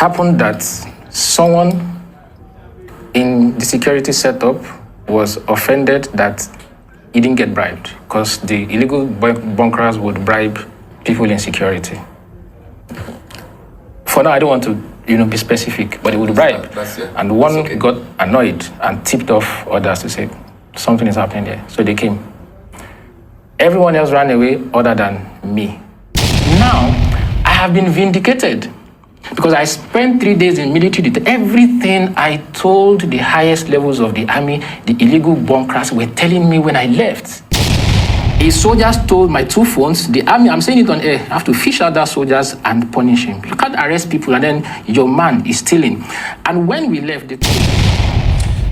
happened that someone in the security setup was offended that he didn't get bribed because the illegal bunkers would bribe people in security. For now, I don't want to, be specific, but it would bribe. And one got annoyed and tipped off others to say, something is happening there. So they came. Everyone else ran away other than me. Now, I have been vindicated because I spent 3 days in military detention. Everything I told the highest levels of the army, the illegal bunkers were telling me when I left. A soldier stole my 2 phones. The army, I'm saying it on air, I have to fish out that soldiers and punish him. You can't arrest people and then your man is stealing. And when we left,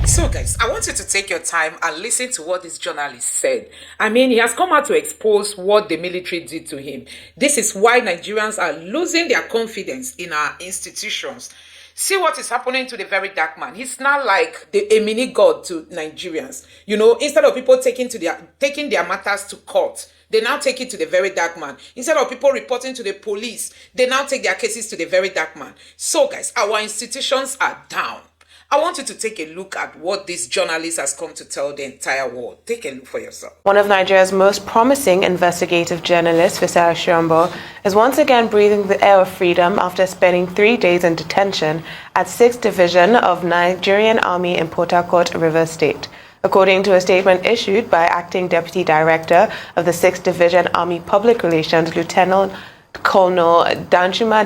So guys, I want you to take your time and listen to what this journalist said. I mean, he has come out to expose what the military did to him. This is why Nigerians are losing their confidence in our institutions. See what is happening to the very dark man. He's now like a mini god to Nigerians. Instead of people taking their matters to court, they now take it to the very dark man. Instead of people reporting to the police, they now take their cases to the very dark man. So guys, our institutions are down. I want you to take a look at what this journalist has come to tell the entire world. Take a look for yourself. One of Nigeria's most promising investigative journalists, Fisayo Shiombo, is once again breathing the air of freedom after spending 3 days in detention at 6th Division of Nigerian Army in Port Harcourt, Rivers State. According to a statement issued by Acting Deputy Director of the 6th Division Army Public Relations, Lieutenant Colonel Danjuma,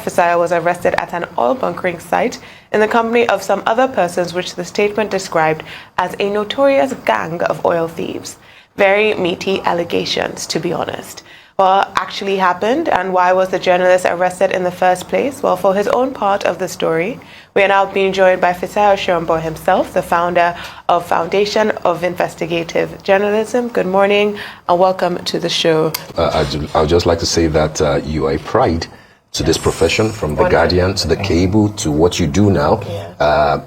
Fisayo was arrested at an oil bunkering site in the company of some other persons, which the statement described as a notorious gang of oil thieves. Very meaty allegations, to be honest. What actually happened and why was the journalist arrested in the first place? Well, for his own part of the story, we are now being joined by Fisayo Shiombo himself, the founder of Foundation of Investigative Journalism. Good morning and welcome to the show. I would just like to say that you are a pride to this profession, from the Guardian to the Cable to what you do now.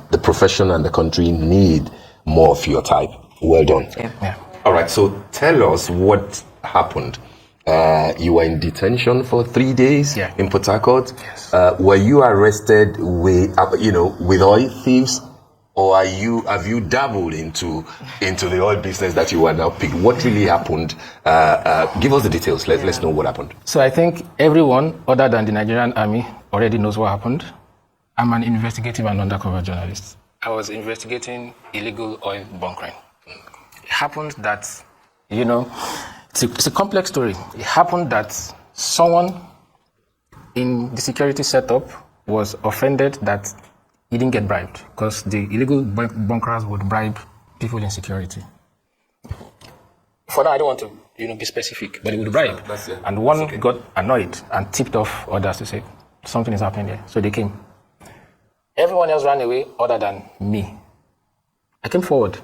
The profession and the country need more of your type. Well done. Yeah. All right, so tell us what happened. You were in detention for 3 days in Port Harcourt. Yes. Were you arrested with oil thieves, or have you dabbled into the oil business that you are now picked? What really happened? Give us the details. Let's know what happened. So I think everyone other than the Nigerian army already knows what happened. I'm an investigative and undercover journalist. I was investigating illegal oil bunkering. It happened that, it's a complex story. It happened that someone in the security setup was offended that he didn't get bribed because the illegal bunkers would bribe people in security. For now, I don't want to, be specific, but it would bribe. And one got annoyed and tipped off others to say, something is happening there. So they came. Everyone else ran away other than me. I came forward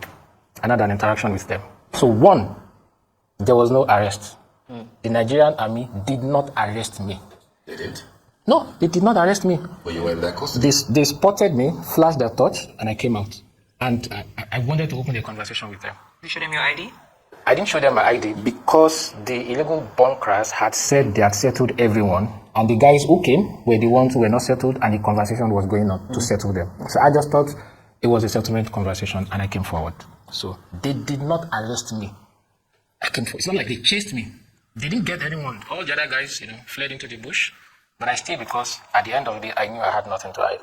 and had an interaction with them. So one, there was no arrest. The Nigerian army did not arrest me. They didn't? No, they did not arrest me. But you were in their custody? They spotted me, flashed their torch, and I came out. And I wanted to open a conversation with them. Did you show them your ID? I didn't show them my ID because the illegal bunkers had said they had settled everyone, and the guys who came were the ones who were not settled, and the conversation was going on to settle them. So I just thought it was a settlement conversation, and I came forward. So they did not arrest me. It's not like they chased me. They didn't get anyone. All the other guys, fled into the bush. But I stayed because at the end of the day, I knew I had nothing to hide.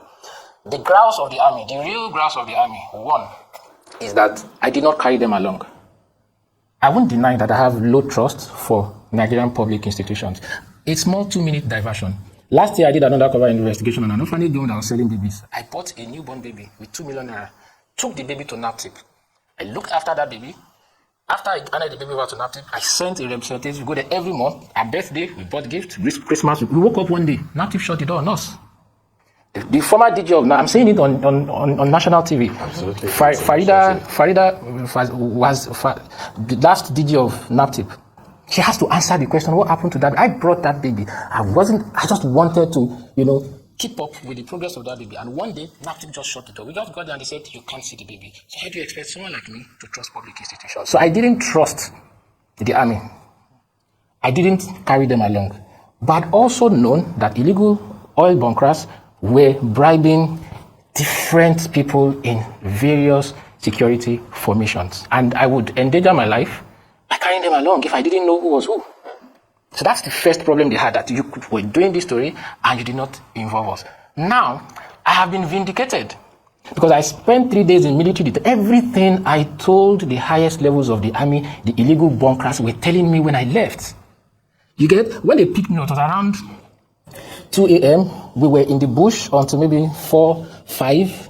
The grouse of the army, the real grouse of the army, one, is that I did not carry them along. I won't deny that I have low trust for Nigerian public institutions. A small 2-minute diversion. Last year, I did an undercover investigation on an orphanage home that was selling babies. I bought a newborn baby with 2 million naira, took the baby to NAPTIP. I looked after that baby. After I handed the baby over to NAPTIP, I sent a representative. We go there every month. Our birthday, we bought gifts. Christmas, we woke up one day. NAPTIP shut the door on us. The former DG of, I'm saying it on national TV. Absolutely. Farida was the last DG of NAPTIP. She has to answer the question, what happened to that? I brought that baby. I just wanted to, keep up with the progress of that baby. And one day, NAPTIP just shut the door. We just got there and they said, you can't see the baby. So how do you expect someone like me to trust public institutions? So I didn't trust the army. I didn't carry them along. But I'd also known that illegal oil bunkers were bribing different people in various security formations. And I would endanger my life by carrying them along if I didn't know who was who. So that's the first problem they had, that you were doing this story and you did not involve us. Now, I have been vindicated because I spent 3 days in military. Everything I told the highest levels of the army, the illegal bunkers, were telling me when I left. You get, when they picked me up, it was around 2 a.m. We were in the bush until maybe 4, 5.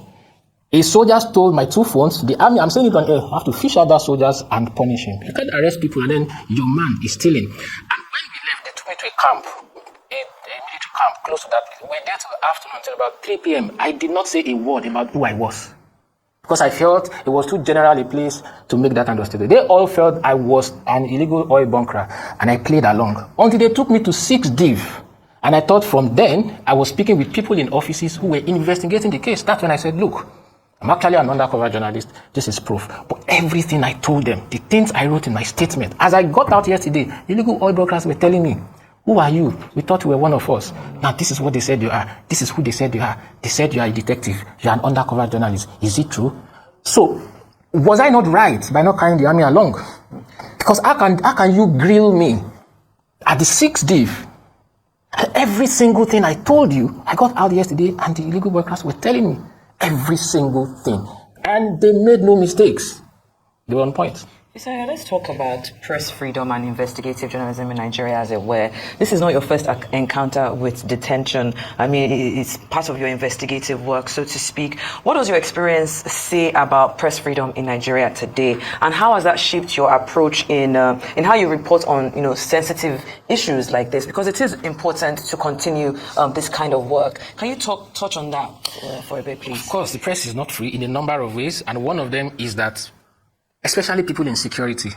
A soldier stole my 2 phones. The army, I'm saying it on air, I have to fish out that soldiers and punish him. You can't arrest people and then your man is stealing. And when we left, they took me to a camp, a military camp close to that. We were there till afternoon, until about 3 p.m. I did not say a word about who I was, because I felt it was too general a place to make that understood. They all felt I was an illegal oil bunker, and I played along until they took me to 6 Div. And I thought from then I was speaking with people in offices who were investigating the case. That's when I said, look, I'm actually an undercover journalist. This is proof. But everything I told them, the things I wrote in my statement, as I got out yesterday, illegal oil brokers were telling me, who are you? We thought you were one of us. Now this is what they said you are. This is who they said you are. They said you are a detective. You are an undercover journalist. Is it true? So, was I not right by not carrying the army along? Because how can you grill me at the 6th Div? Every single thing I told you, I got out yesterday and the illegal workers were telling me every single thing. And they made no mistakes. They were on point. So let's talk about press freedom and investigative journalism in Nigeria, as it were. This is not your first encounter with detention. I mean, it's part of your investigative work, so to speak. What does your experience say about press freedom in Nigeria today, and how has that shaped your approach in how you report on, sensitive issues like this? Because it is important to continue this kind of work. Can you touch on that for a bit, please? Of course, the press is not free in a number of ways, and one of them is that, especially people in security,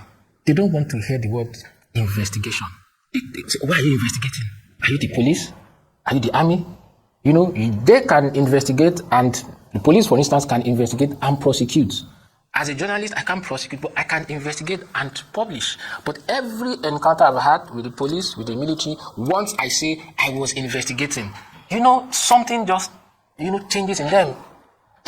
they don't want to hear the word investigation. They say, why are you investigating? Are you the police? Are you the army? They can investigate, and the police, for instance, can investigate and prosecute. As a journalist, I can't prosecute, but I can investigate and publish. But every encounter I've had with the police, with the military, once I say I was investigating, something just, changes in them.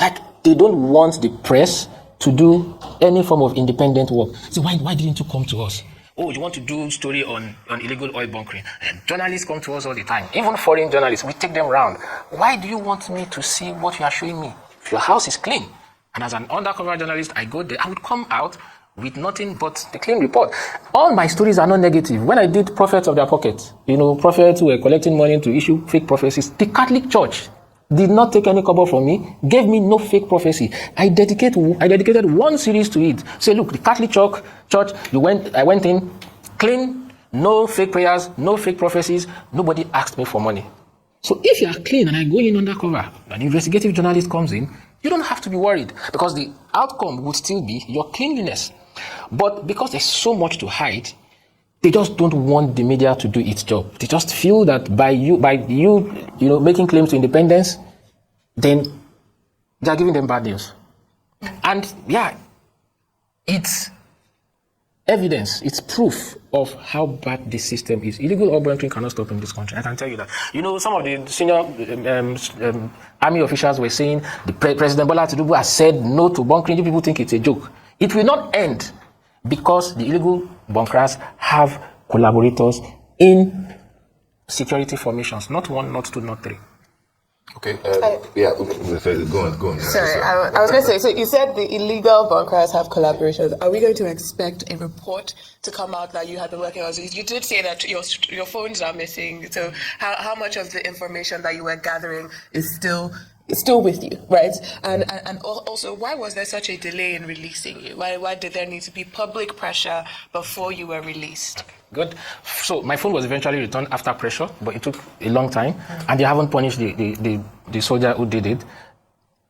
Like, they don't want the press to do any form of independent work. So why didn't you come to us? Oh, you want to do story on illegal oil bunkering? Journalists come to us all the time. Even foreign journalists, we take them around. Why do you want me to see what you are showing me? If your house is clean, and as an undercover journalist, I go there, I would come out with nothing but the clean report. All my stories are not negative. When I did Prophets of Their Pocket, prophets who were collecting money to issue fake prophecies, the Catholic Church did not take any cover from me, gave me no fake prophecy. I dedicated one series to it. Say, look, the Catholic Church, I went in, clean, no fake prayers, no fake prophecies, nobody asked me for money. So if you are clean and I go in undercover, an investigative journalist comes in, you don't have to be worried, because the outcome would still be your cleanliness. But because there's so much to hide, they just don't want the media to do its job. They just feel that by you making claims to independence, then they are giving them bad news. And it's evidence, it's proof of how bad this system is. Illegal oil bunkering cannot stop in this country. I can tell you that. Some of the senior army officials were saying the President Bola Tinubu has said no to bunkering. You people think it's a joke. It will not end, because the illegal bunkers have collaborators in security formations. Not 1, not 2, not 3. Okay. Go on. Sorry, I was going to say, so you said the illegal bunkers have collaborations. Are we going to expect a report to come out that you have been working on? So you did say that your phones are missing. So how much of the information that you were gathering is still with you, right? And also, why was there such a delay in releasing you? Why did there need to be public pressure before you were released? Good. So my phone was eventually returned after pressure, but it took a long time, and they haven't punished the soldier who did it.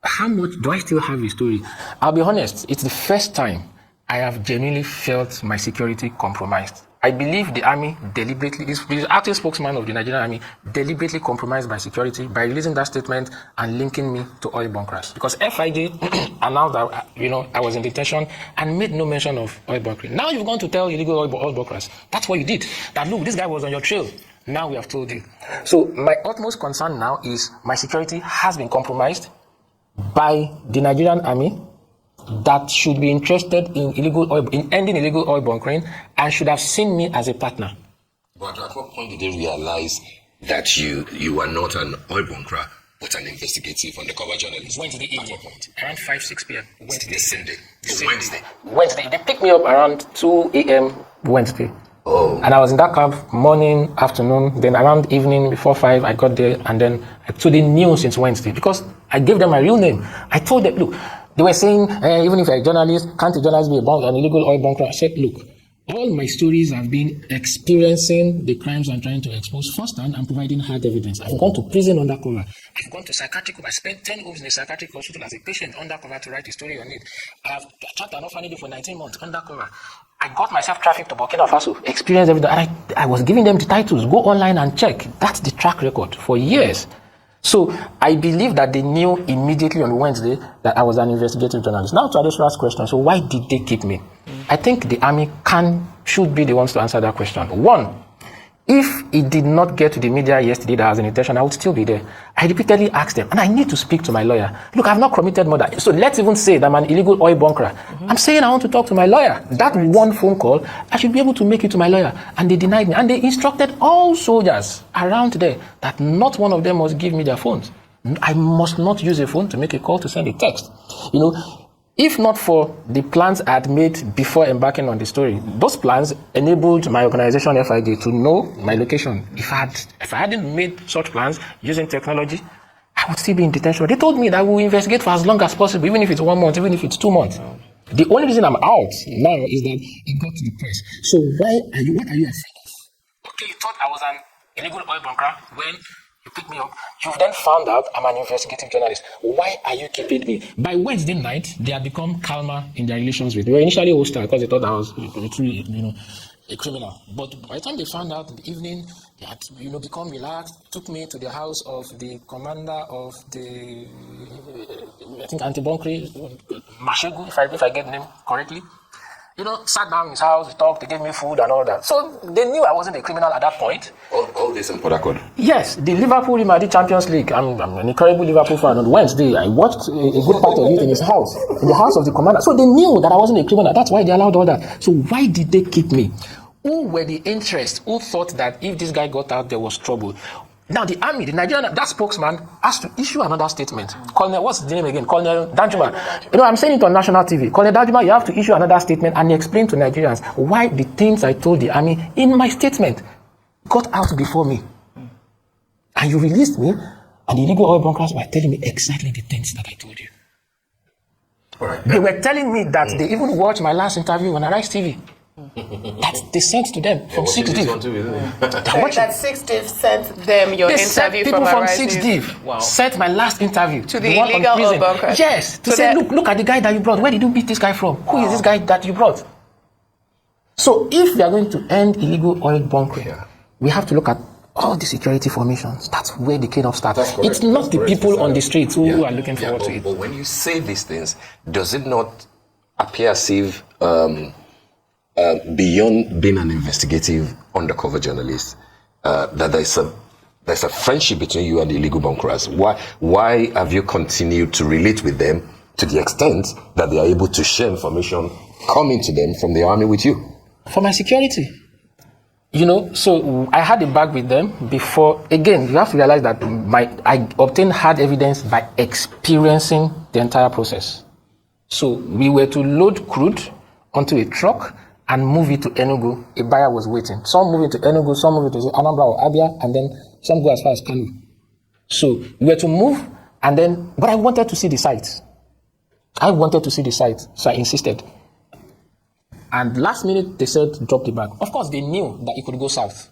How much do I still have a story? I'll be honest, it's the first time I have genuinely felt my security compromised. I believe the army deliberately, the acting spokesman of the Nigerian army, deliberately compromised my security by releasing that statement and linking me to oil bunkers. Because FIJ announced that, I was in detention and made no mention of oil bunkering. Now you've gone to tell illegal oil bunkers. That's what you did. That, look, this guy was on your trail. Now we have told you. So my utmost concern now is my security has been compromised by the Nigerian army that should be interested in ending illegal oil bunkering and should have seen me as a partner. But at what point did they realize that you are not an oil bunkerer, but an investigative undercover journalist? Wednesday evening, around 5-6 p.m. Wednesday, same day. Wednesday. They picked me up around 2 a.m. Wednesday. Oh. And I was in that camp morning, afternoon, then around evening before 5, I got there, and then so they knew since Wednesday because I gave them my real name. I told them, look, they were saying, even if you're a journalist, can't a journalist be an illegal oil bunker? I said, look, all my stories have been experiencing the crimes I'm trying to expose firsthand and providing hard evidence. I've gone to prison undercover. I've gone to psychiatric home. I spent 10 weeks in a psychiatric hospital as a patient undercover to write a story on it. I've tracked an orphanage for 19 months undercover. I got myself trafficked to Burkina Faso, experienced everything. I was giving them the titles. Go online and check. That's the track record for years. So I believe that they knew immediately on Wednesday that I was an investigative journalist. Now to address last question, so why did they keep me? I think the army should be the ones to answer that question. One, if it did not get to the media yesterday that I was in detention, I would still be there. I repeatedly asked them, and I need to speak to my lawyer. Look, I've not committed murder. So let's even say that I'm an illegal oil bunkerer. I'm saying I want to talk to my lawyer. That one phone call, I should be able to make it to my lawyer. And they denied me. And they instructed all soldiers around there that not one of them must give me their phones. I must not use a phone to make a call, to send a text. You know, if not for the plans I had made before embarking on the story, those plans enabled my organization FID to know my location. If I hadn't made such plans using technology, I would still be in detention. They told me that we'll investigate for as long as possible, even if it's 1 month, even if it's 2 months. The only reason I'm out now is that it got to the press. So what are you afraid of? Okay, you thought I was an illegal oil bunker when you picked me up. You've then found out I'm an investigative journalist. Why are you keeping me? By Wednesday night, they had become calmer in their relations with me. They were initially hostile because they thought I was, a criminal. But by the time they found out in the evening, they had, become relaxed. Took me to the house of the commander of the, I think, anti-bunkering, Mashegu, if I get the name correctly. Sat down in his house, we talked, they gave me food and all that. So they knew I wasn't a criminal at that point. All this in Port Harcourt? Yes, the Liverpool Real Madrid Champions League. I'm an incredible Liverpool fan. On Wednesday, I watched a good part of it in his house, in the house of the commander. So they knew that I wasn't a criminal. That's why they allowed all that. So why did they keep me? Who were the interests? Who thought that if this guy got out, there was trouble? Now, the army, the Nigerian, that spokesman has to issue another statement. Colonel, what's the name again? Colonel Danjuma. I'm saying it on national TV. Colonel Danjuma, you have to issue another statement and explain to Nigerians why the things I told the army in my statement got out before me. And you released me, and the illegal oil bunkers were telling me exactly the things that I told you. Right. They were telling me that they even watched my last interview on Arise TV. That they sent to them from 6 Div. That 6 Div sent them your interview people from 6 News. Div. Wow. Sent my last interview to the illegal oil bunkers. Yes, to say, look at the guy that you brought. Where did you beat this guy from? Who is this guy that you brought? So if we are going to end illegal oil bunkering, we have to look at all the security formations. That's where the chain of starts. It's not the people on the streets who are looking forward to it. But when you say these things, does it not appear as if beyond being an investigative undercover journalist, that there's a friendship between you and the illegal bunkerers? Why have you continued to relate with them to the extent that they are able to share information coming to them from the army with you? For my security. So I had a bag with them before. Again, you have to realize that I obtained hard evidence by experiencing the entire process. So we were to load crude onto a truck and move it to Enugu. A buyer was waiting. Some move it to Enugu, some move it to Anambra or Abia, and then some go as far as Kanu. So we were to move, but I wanted to see the site. So I insisted. And last minute, they said, drop the bag. Of course, they knew that it could go south.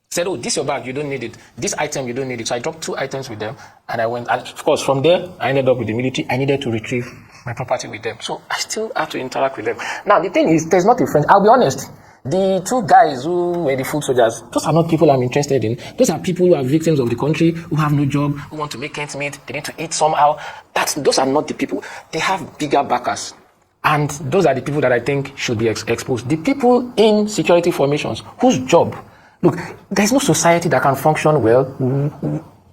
Said, this is your bag, you don't need it. This item, you don't need it. So I dropped 2 items with them, and I went. And of course, from there, I ended up with the military. I needed to retrieve my property with them. So I still have to interact with them. Now, the thing is, there's not a friend. I'll be honest. The 2 guys who were the food soldiers, those are not people I'm interested in. Those are people who are victims of the country, who have no job, who want to make ends meet. They need to eat somehow. Those are not the people. They have bigger backers. And those are the people that I think should be exposed. The people in security formations whose job, Look, there's no society that can function well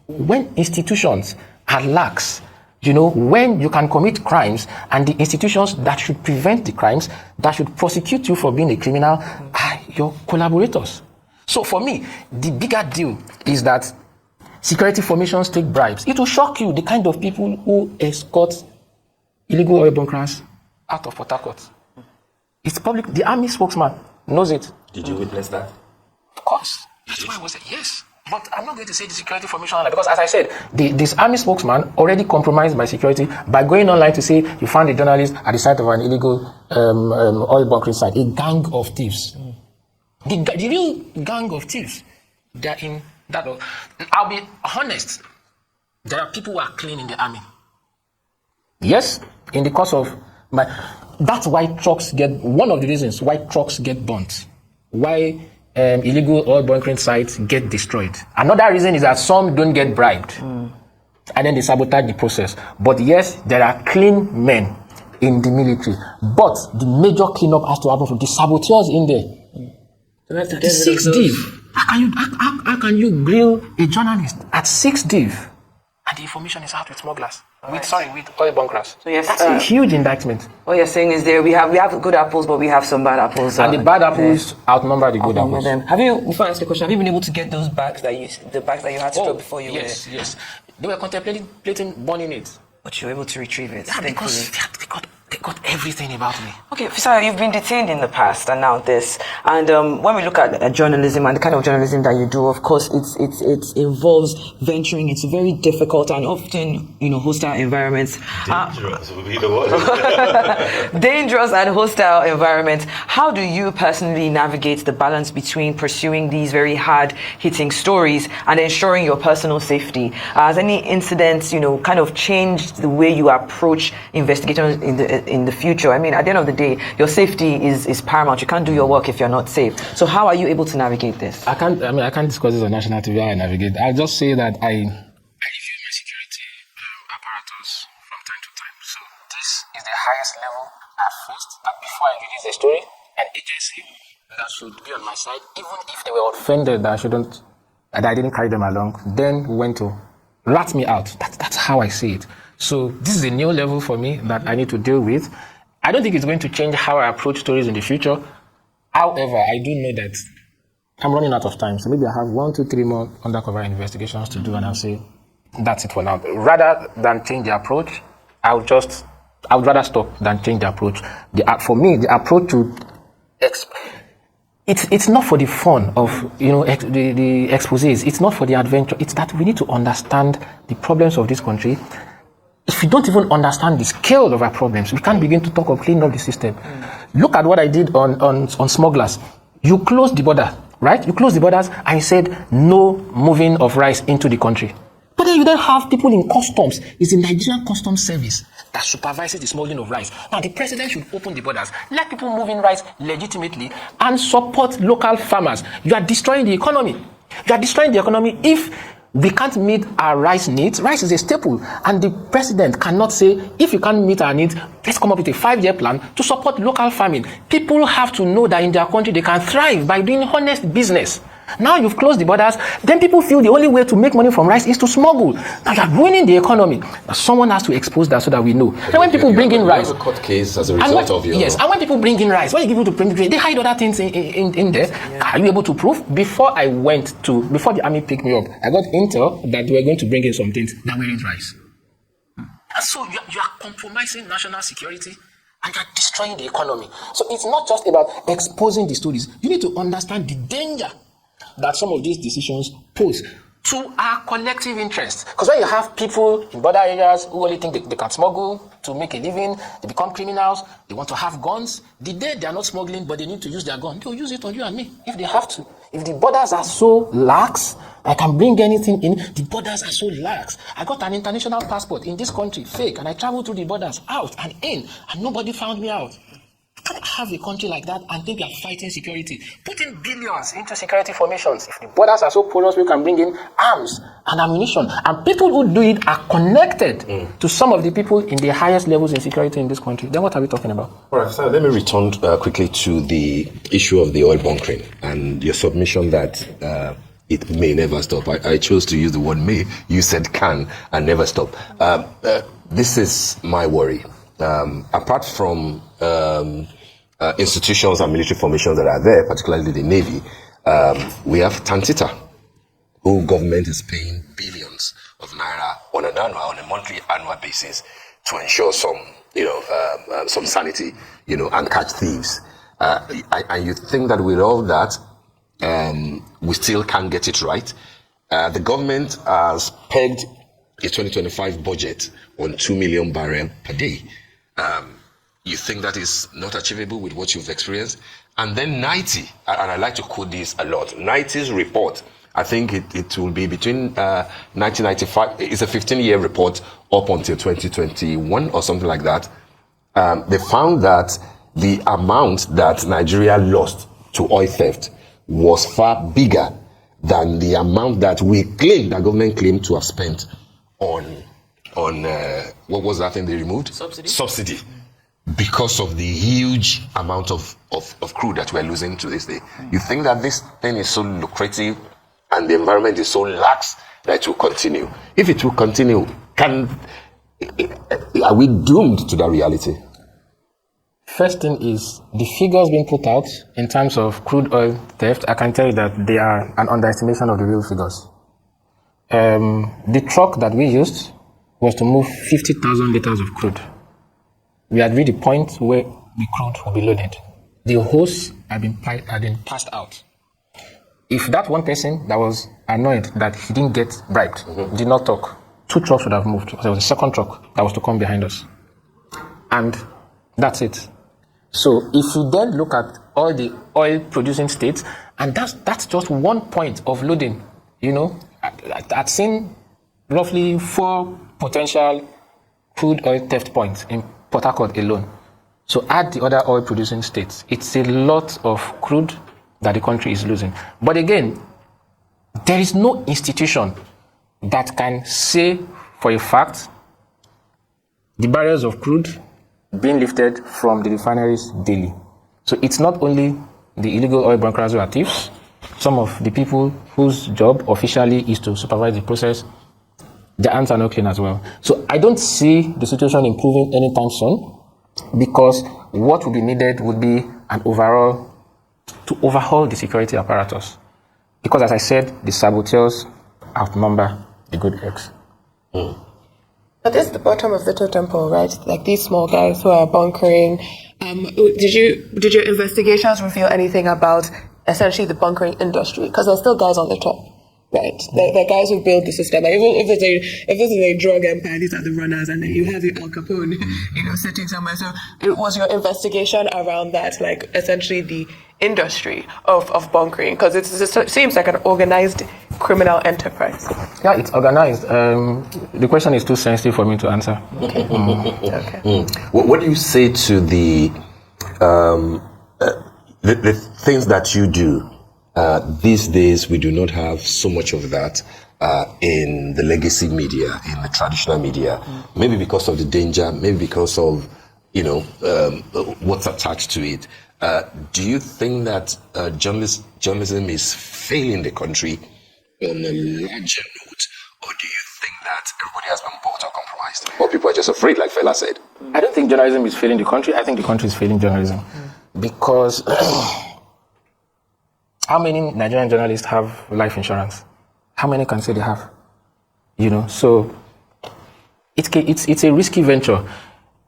when institutions are lax. When you can commit crimes and the institutions that should prevent the crimes, that should prosecute you for being a criminal, are your collaborators. So for me, the bigger deal is that security formations take bribes. It will shock you the kind of people who escort illegal oil bunkers out of Port Harcourt. It's public. The army spokesman knows it. Did you witness that? Of course. That's why I was yes. But I'm not going to say the security formation online because, as I said, this army spokesman already compromised my security by going online to say you found a journalist at the site of an illegal oil bunkering site. A gang of thieves. The real gang of thieves. They're in that. I'll be honest. There are people who are clean in the army. Yes, in the course of my. That's why trucks get. One of the reasons why trucks get burnt. Why illegal oil bunkering sites get destroyed. Another reason is that some don't get bribed. And then they sabotage the process. But yes, there are clean men in the military. But the major cleanup has to happen from the saboteurs in there. The 6 div. How can you grill a journalist at 6 div? And the information is out with smugglers. With oil bunkers. So yes, that's a huge indictment. What you're saying is we have good apples, but we have some bad apples. And the bad apples outnumber the good apples. Have you, before I ask the question, have you been able to get those bags that you had to throw before you Yes. They were contemplating burning it. But you were able to retrieve it. Yeah, because they got everything about me. Okay, so you've been detained in the past and now this. And when we look at journalism and the kind of journalism that you do, of course, it involves venturing into very difficult and often, hostile environments. Dangerous would be the word. Dangerous and hostile environments. How do you personally navigate the balance between pursuing these very hard-hitting stories and ensuring your personal safety? Has any incidents, kind of changed the way you approach investigations in the future? I mean, at the end of the day, your safety is paramount. You can't do your work if you're not safe. So how are you able to navigate this? I can't discuss this on national TV how I navigate. I'll just say that I review my security apparatus from time to time. So this is the highest level at first. And before I release the story, an agency that should be on my side, even if they were offended that I didn't carry them along, then went to rat me out. That's how I see it. So this is a new level for me that I need to deal with. I don't think it's going to change how I approach stories in the future. However, I do know that I'm running out of time. So maybe I have 1, 2, 3 more undercover investigations to do, and I'll say that's it for now. Rather than change the approach, I would rather stop than change the approach. For me, the approach to it's not for the fun of the exposés. It's not for the adventure. It's that we need to understand the problems of this country. If we don't even understand the scale of our problems, we can't begin to talk of cleaning up the system. Look at what I did on smugglers. You closed the border, right? You closed the borders and you said no moving of rice into the country. But then you don't have people in customs. It's the Nigerian Customs Service that supervises the smuggling of rice. Now, the president should open the borders, let people move in rice legitimately, and support local farmers. You are destroying the economy. You are destroying the economy if we can't meet our rice needs. Rice is a staple, and the president cannot say, if you can't meet our needs, let's come up with a 5-year plan to support local farming. People have to know that in their country they can thrive by doing honest business. Now you've closed the borders, then people feel the only way to make money from rice is to smuggle. Now you're ruining the economy. Now someone has to expose that so that we know. And when people bring in rice, you have a court case as a result of your... Yes, and when people bring in rice, when you give people to bring in rice, they hide other things in there. Yeah. Are you able to prove? Before the army picked me up, I got intel that they were going to bring in some things that were in rice. And so you are compromising national security and you're destroying the economy. So it's not just about exposing the stories. You need to understand the danger that some of these decisions pose to our collective interests. Because when you have people in border areas who only think they can smuggle to make a living, they become criminals, they want to have guns. The day they are not smuggling, but they need to use their gun, they'll use it on you and me if they have to. If the borders are so lax, I can bring anything in. The borders are so lax. I got an international passport in this country, fake, and I traveled through the borders, out and in, and nobody found me out. have a country like that and think you are fighting security. Put in billions into security formations. If the borders are so porous, we can bring in arms and ammunition. And people who do it are connected to some of the people in the highest levels in security in this country. Then what are we talking about? All right, so let me return quickly to the issue of the oil bunkering and your submission that it may never stop. I chose to use the word may. You said can and never stop. This is my worry. Apart from institutions and military formations that are there, particularly the Navy, we have Tantita, who government is paying billions of naira on a monthly, annual basis to ensure some sanity, and catch thieves. And you think that with all that, we still can't get it right? The government has pegged a 2025 budget on 2 million barrels per day. You think that is not achievable with what you've experienced? And then 90, and I like to quote this a lot, 90's report, I think it will be between 1995, it's a 15-year report up until 2021 or something like that. They found that the amount that Nigeria lost to oil theft was far bigger than the amount that government claimed to have spent on what was that thing they removed? Subsidy. Because of the huge amount of crude that we're losing to this day. You think that this thing is so lucrative and the environment is so lax that it will continue? If it will continue, are we doomed to that reality? First thing is the figures being put out in terms of crude oil theft. I can tell you that they are an underestimation of the real figures. The truck that we used was to move 50,000 liters of crude. We had reached the point where the crude will be loaded. The hose had been passed out. If that one person that was annoyed that he didn't get bribed, did not talk, 2 trucks would have moved. There was a second truck that was to come behind us. And that's it. So if you then look at all the oil producing states, and that's just one point of loading, I've seen roughly 4 potential crude oil theft points in Port Harcourt alone. So add the other oil producing states. It's a lot of crude that the country is losing. But again, there is no institution that can say for a fact the barrels of crude being lifted from the refineries daily. So it's not only the illegal oil bunkerers who are thieves. Some of the people whose job officially is to supervise the process, their hands are not clean as well. So I don't see the situation improving anytime soon, because what will be needed would be to overhaul the security apparatus. Because as I said, the saboteurs outnumber the good eggs. But this is the bottom of the totem pole, right? Like these small guys who are bunkering. Did your investigations reveal anything about essentially the bunkering industry? Because there's still guys on the top, right? The guys who build the system. Like even if this is a drug empire, these are the runners, and then you have the Al Capone, sitting somewhere. So it was your investigation around that, like essentially the industry of bunkering, because it seems like an organized criminal enterprise. Yeah, it's organized. The question is too sensitive for me to answer. Okay. What do you say to the things that you do? These days, we do not have so much of that in the legacy media, in the traditional media. Maybe because of the danger, maybe because of what's attached to it. Do you think that journalism is failing the country on a larger note, or do you think that everybody has been bought or compromised, or people are just afraid, like Fela said? I don't think journalism is failing the country. I think the country is failing journalism. Because how many Nigerian journalists have life insurance? How many can say they have? So it's a risky venture.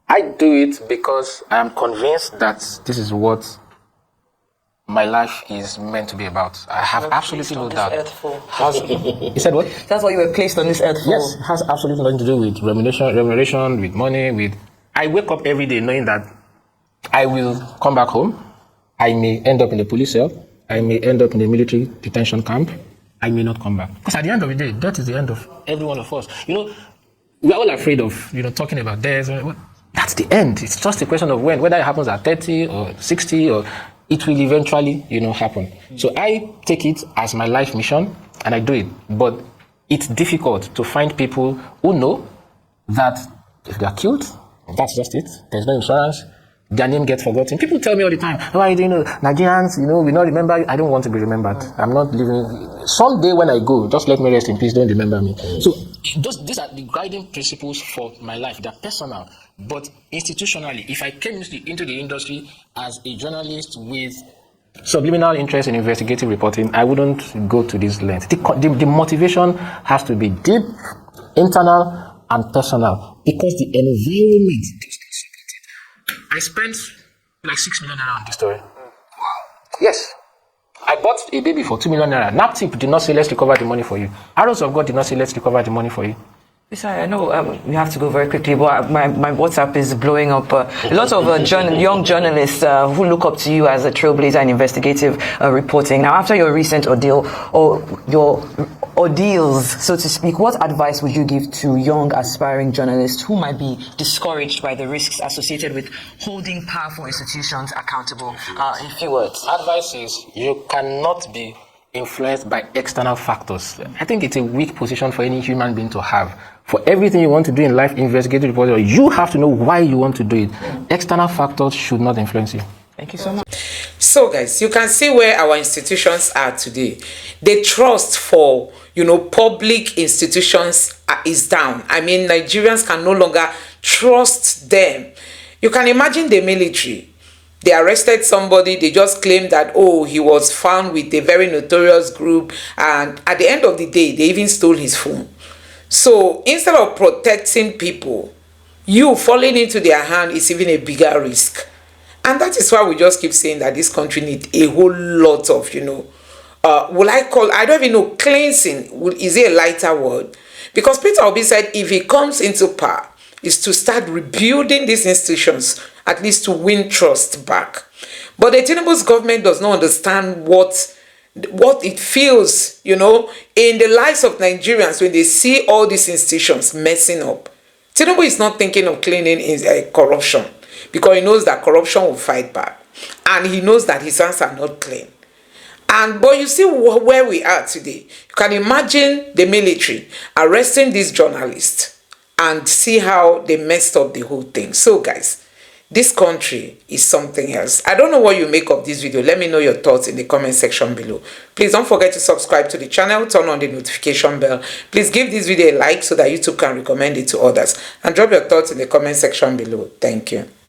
I do it because I am convinced that this is what my life is meant to be about. I have absolutely no doubt. You said what? That's what you were placed on this earth for. Yes, it has absolutely nothing to do with remuneration, with money, I wake up every day knowing that I will come back home. I may end up in the police cell. I may end up in a military detention camp. I may not come back. Because at the end of the day, death is the end of every one of us. We are all afraid of, talking about death. that's the end. It's just a question of when, whether it happens at 30 or 60, or it will eventually, happen. So I take it as my life mission and I do it. But it's difficult to find people who know that if they are killed, that's just it. There's no insurance. Their name gets forgotten. People tell me all the time, why do Nigerians, we not remember you. I don't want to be remembered. I'm not living. Someday when I go, just let me rest in peace. Don't remember me. So these are the guiding principles for my life. They're personal. But institutionally, if I came into the industry as a journalist with subliminal interest in investigative reporting, I wouldn't go to this length. The motivation has to be deep, internal, and personal, because the environment does not support it. I spent like 6 million naira on this story. Wow. Yes. I bought a baby for 2 million naira. NAPTIP did not say let's recover the money for you. Arrows of God did not say let's recover the money for you. I know we have to go very quickly, but my WhatsApp is blowing up. A lot of young journalists who look up to you as a trailblazer in investigative reporting. Now, after your recent ordeal, or your ordeals, so to speak, what advice would you give to young aspiring journalists who might be discouraged by the risks associated with holding powerful institutions accountable? In few words. Advice is you cannot be influenced by external factors. I think it's a weak position for any human being to have. For everything you want to do in life, investigative reporting, you have to know why you want to do it. External factors should not influence you. Thank you so much. So guys, you can see where our institutions are today. The trust for, public institutions is down. I mean, Nigerians can no longer trust them. You can imagine the military. They arrested somebody, they just claimed that, he was found with a very notorious group, and at the end of the day, they even stole his phone. So instead of protecting people, you falling into their hand is even a bigger risk. And that is why we just keep saying that this country needs a whole lot of, I don't even know, cleansing, is it a lighter word? Because Peter Obi said if he comes into power, is to start rebuilding these institutions, at least to win trust back. But the Tinubu's government does not understand what it feels, in the lives of Nigerians when they see all these institutions messing up. Tinubu is not thinking of cleaning corruption, because he knows that corruption will fight back. And he knows that his hands are not clean. But you see where we are today. You can imagine the military arresting these journalists and see how they messed up the whole thing. So guys, this country is something else. I don't know what you make of this video. Let me know your thoughts in the comment section below. Please don't forget to subscribe to the channel, turn on the notification bell. Please give this video a like so that YouTube can recommend it to others. And drop your thoughts in the comment section below. Thank you.